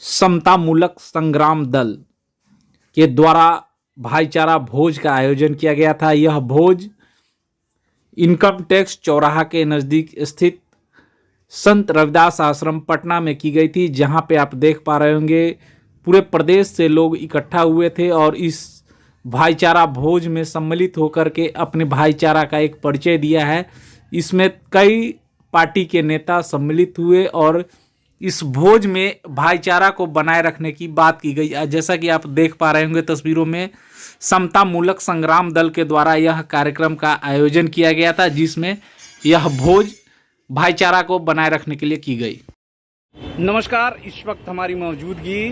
समता मूलक संग्राम दल के द्वारा भाईचारा भोज का आयोजन किया गया था। यह भोज इनकम टैक्स चौराहा के नज़दीक स्थित संत रविदास आश्रम पटना में की गई थी, जहां पे आप देख पा रहे होंगे पूरे प्रदेश से लोग इकट्ठा हुए थे और इस भाईचारा भोज में सम्मिलित होकर के अपने भाईचारा का एक परिचय दिया है। इसमें कई पार्टी के नेता सम्मिलित हुए और इस भोज में भाईचारा को बनाए रखने की बात की गई। जैसा कि आप देख पा रहे होंगे तस्वीरों में, समता मूलक संग्राम दल के द्वारा यह कार्यक्रम का आयोजन किया गया था, जिसमें यह भोज भाईचारा को बनाए रखने के लिए की गई। नमस्कार, इस वक्त हमारी मौजूदगी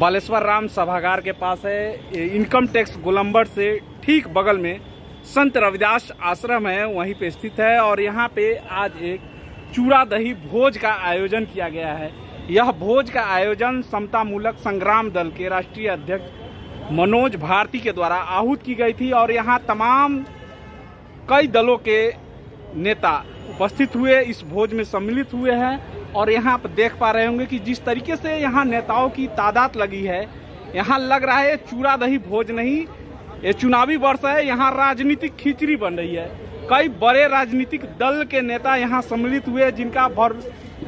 बालेश्वर राम सभागार के पास है। इनकम टैक्स गोलंबर से ठीक बगल में संत रविदास आश्रम है, वहीं पे स्थित है और यहाँ पे आज एक चूड़ा दही भोज का आयोजन किया गया है। यह भोज का आयोजन समता मूलक संग्राम दल के राष्ट्रीय अध्यक्ष मनोज भारती के द्वारा आहूत की गई थी और यहाँ तमाम कई दलों के नेता उपस्थित हुए, इस भोज में सम्मिलित हुए हैं और यहाँ आप देख पा रहे होंगे कि जिस तरीके से यहाँ नेताओं की तादाद लगी है, यहाँ लग रहा है चूड़ा दही भोज नहीं, ये चुनावी वर्ष है, यहाँ राजनीतिक खिचड़ी बन रही है। कई बड़े राजनीतिक दल के नेता यहाँ सम्मिलित हुए, जिनका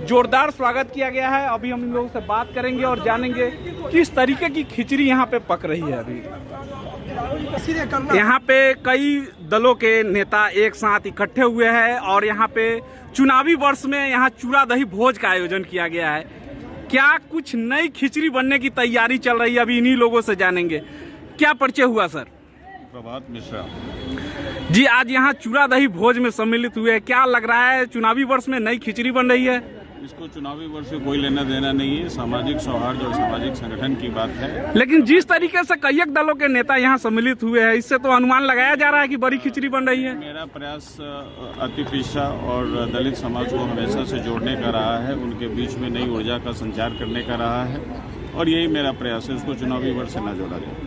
जोरदार स्वागत किया गया है। अभी हम इन लोगों से बात करेंगे और जानेंगे किस तरीके की खिचड़ी यहाँ पे पक रही है। अभी यहाँ पे कई दलों के नेता एक साथ इकट्ठे हुए हैं और यहाँ पे चुनावी वर्ष में यहाँ चूड़ा दही भोज का आयोजन किया गया है। क्या कुछ नई खिचड़ी बनने की तैयारी चल रही है, अभी इन्हीं लोगों से जानेंगे। क्या परिचय हुआ सर? प्रभात मिश्रा जी, आज यहाँ चूड़ा दही भोज में सम्मिलित हुए, क्या लग रहा है चुनावी वर्ष में नई खिचड़ी बन रही है? इसको चुनावी वर्ष से कोई लेना देना नहीं है, सामाजिक सौहार्द और सामाजिक संगठन की बात है। लेकिन जिस तरीके से कई दलों के नेता यहाँ सम्मिलित हुए हैं, इससे तो अनुमान लगाया जा रहा है कि बड़ी खिचड़ी बन रही है। मेरा प्रयास अति पिछड़ा और दलित समाज को हमेशा से जोड़ने का रहा है, उनके बीच में नई ऊर्जा का संचार करने का रहा है और यही मेरा प्रयास है, उसको चुनावी वर्ष से न जोड़ा जाए।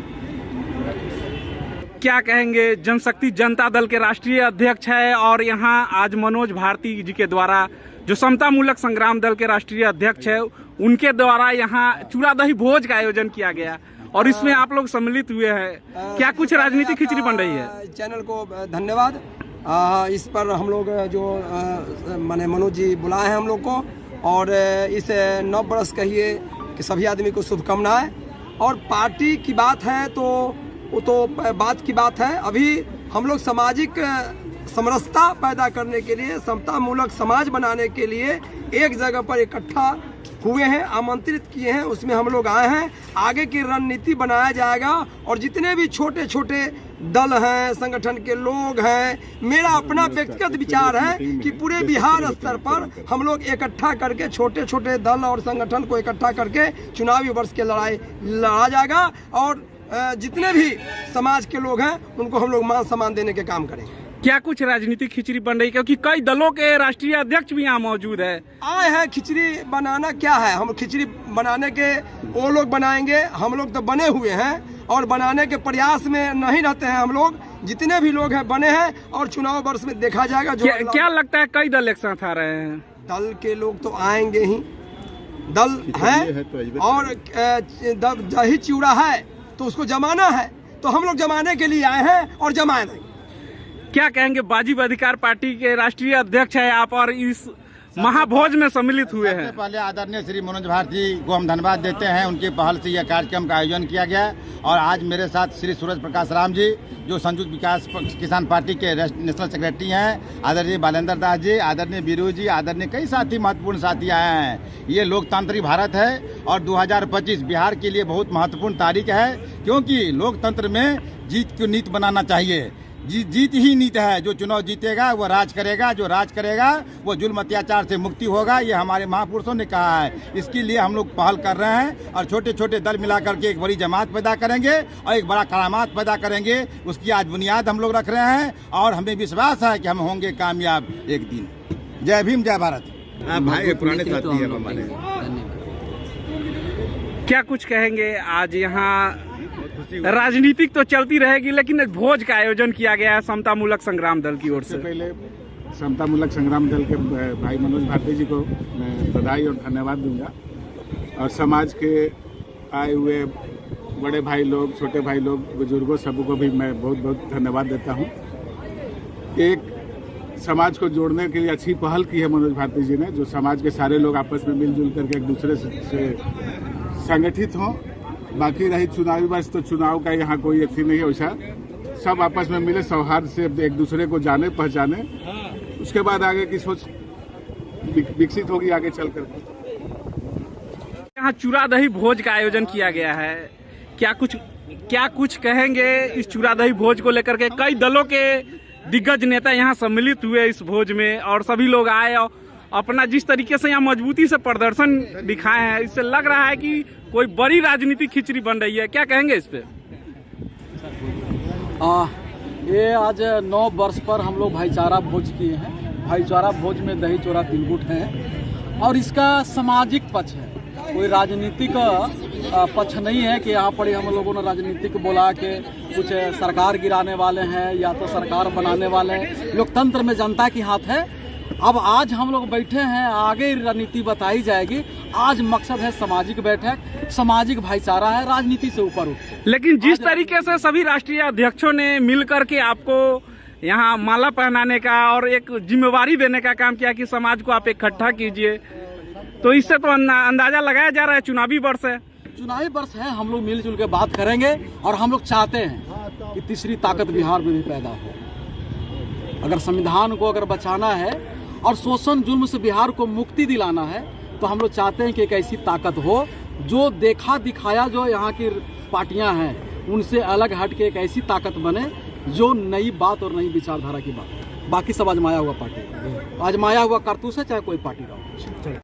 क्या कहेंगे, जनशक्ति जनता दल के राष्ट्रीय अध्यक्ष है और यहाँ आज मनोज भारती जी के द्वारा, जो समता मूलक संग्राम दल के राष्ट्रीय अध्यक्ष है, उनके द्वारा यहाँ चूड़ा दही भोज का आयोजन किया गया और इसमें आप लोग सम्मिलित हुए हैं। क्या कुछ राजनीतिक खिचड़ी बन रही है? चैनल को धन्यवाद। इस पर हम लोग जो माने मनोज जी बुलाए हैं हम लोग को, और इस नव वर्ष कहिए कि सभी आदमी को शुभकामनाएं। और पार्टी की बात है तो वो तो बात की बात है, अभी हम लोग सामाजिक समरसता पैदा करने के लिए, समता मूलक समाज बनाने के लिए एक जगह पर इकट्ठा हुए हैं, आमंत्रित किए हैं, उसमें हम लोग आए हैं। आगे की रणनीति बनाया जाएगा और जितने भी छोटे छोटे दल हैं, संगठन के लोग हैं, मेरा अपना व्यक्तिगत विचार है कि पूरे बिहार स्तर पर हम लोग इकट्ठा करके छोटे छोटे दल और संगठन को इकट्ठा करके चुनावी वर्ष की लड़ाई लड़ा जाएगा और जितने भी समाज के लोग हैं उनको हम लोग मान सम्मान देने के काम करेंगे। क्या कुछ राजनीतिक खिचड़ी बन रही है, क्योंकि कई दलों के राष्ट्रीय अध्यक्ष भी यहाँ मौजूद है? आए हैं, खिचड़ी बनाना क्या है, हम खिचड़ी बनाने के वो लोग बनाएंगे, हम लोग तो बने हुए हैं और बनाने के प्रयास में नहीं रहते हैं। हम लोग जितने भी लोग हैं बने हैं और चुनाव वर्ष में देखा जाएगा। जो क्या लगता है कई दल एक साथ आ रहे हैं? दल के लोग तो आएंगे ही, दल है और दही चूड़ा है तो उसको जमाना है, तो हम लोग जमाने के लिए आए हैं और जमाएंगे। क्या कहेंगे, बाजी अधिकार पार्टी के राष्ट्रीय अध्यक्ष है आप और इस महाभोज में सम्मिलित हुए हैं? पहले आदरणीय श्री मनोज भारती को हम धन्यवाद देते हैं, उनकी पहल से यह कार्यक्रम का आयोजन किया गया और आज मेरे साथ श्री सूरज प्रकाश राम जी, जो संयुक्त विकास किसान पार्टी के नेशनल सेक्रेटरी हैं, आदरणीय बालेंद्र दास जी, आदरणीय बीरू जी, आदरणीय कई साथी, महत्वपूर्ण साथी आए हैं। ये लोकतांत्रिक भारत है और 2025 बिहार के लिए बहुत महत्वपूर्ण तारीख है, क्योंकि लोकतंत्र में जीत की नीति बनाना चाहिए। जीत ही नीति है, जो चुनाव जीतेगा वो राज करेगा, जो राज करेगा वो जुल्म अत्याचार से मुक्ति होगा, ये हमारे महापुरुषों ने कहा है। इसके लिए हम लोग पहल कर रहे हैं और छोटे छोटे दल मिलाकर के एक बड़ी जमात पैदा करेंगे और एक बड़ा करामात पैदा करेंगे। उसकी आज बुनियाद हम लोग रख रहे हैं और हमें विश्वास है कि हम होंगे कामयाब एक दिन। जय भीम, जय भारत। भाई पुराने साथी हैं हमारे। क्या कुछ कहेंगे, आज यहाँ राजनीतिक तो चलती रहेगी लेकिन भोज का आयोजन किया गया है समता मूलक संग्राम दल की ओर से? पहले समता मूलक संग्राम दल के भाई मनोज भारती जी को मैं बधाई और धन्यवाद दूंगा और समाज के आए हुए बड़े भाई लोग, छोटे भाई लोग, बुजुर्गों सबको भी मैं बहुत बहुत धन्यवाद देता हूँ। एक समाज को जोड़ने के लिए अच्छी पहल की है मनोज भारती जी ने, जो समाज के सारे लोग आपस में मिलजुल करके एक दूसरे से संगठित हों। बाकी रही चुनावी वर्ष, तो चुनाव का यहाँ कोई अथी नहीं है वैसा, सब आपस में मिले सौहार्द से एक दूसरे को जाने पहचाने, उसके बाद आगे की सोच विकसित होगी आगे चल कर। यहाँ चूरा दही भोज का आयोजन किया गया है, क्या कुछ कहेंगे इस चूरा दही भोज को लेकर के? कई दलों के दिग्गज नेता यहाँ सम्मिलित हुए इस भोज में और सभी लोग आए और अपना जिस तरीके से यहाँ मजबूती से प्रदर्शन दिखाए हैं, इससे लग रहा है कि कोई बड़ी राजनीतिक खिचड़ी बन रही है। क्या कहेंगे इस पे? ये आज 9 वर्ष पर हम लोग भाईचारा भोज किए हैं। भाईचारा भोज में दही चूरा तिलकुट है और इसका सामाजिक पक्ष है, कोई राजनीतिक पक्ष नहीं है कि यहाँ पर हम लोगों ने राजनीतिक बोला के कुछ सरकार गिराने वाले हैं या तो सरकार बनाने वाले हैं। लोकतंत्र में जनता की हाथ है। अब आज हम लोग बैठे हैं, आगे रणनीति बताई जाएगी। आज मकसद है सामाजिक बैठक, सामाजिक भाईचारा है, राजनीति से ऊपर उठ। लेकिन जिस तरीके से सभी राष्ट्रीय अध्यक्षों ने मिल करके आपको यहाँ माला पहनाने का और एक जिम्मेवारी देने का काम किया कि समाज को आप इकट्ठा कीजिए, तो इससे तो अंदाजा लगाया जा रहा है चुनावी वर्ष है। चुनावी वर्ष है, हम लोग मिलजुल के बात करेंगे और हम लोग चाहते हैं कि तीसरी ताकत बिहार में भी पैदा हो। अगर संविधान को अगर बचाना है और शोषण जुल्म से बिहार को मुक्ति दिलाना है, तो हम लोग चाहते हैं कि एक ऐसी ताकत हो जो देखा दिखाया जो यहाँ की पार्टियां हैं उनसे अलग हट के एक ऐसी ताकत बने जो नई बात और नई विचारधारा की बात। बाकी सब आजमाया हुआ पार्टी, आजमाया हुआ कारतूस है, चाहे कोई पार्टी का हो।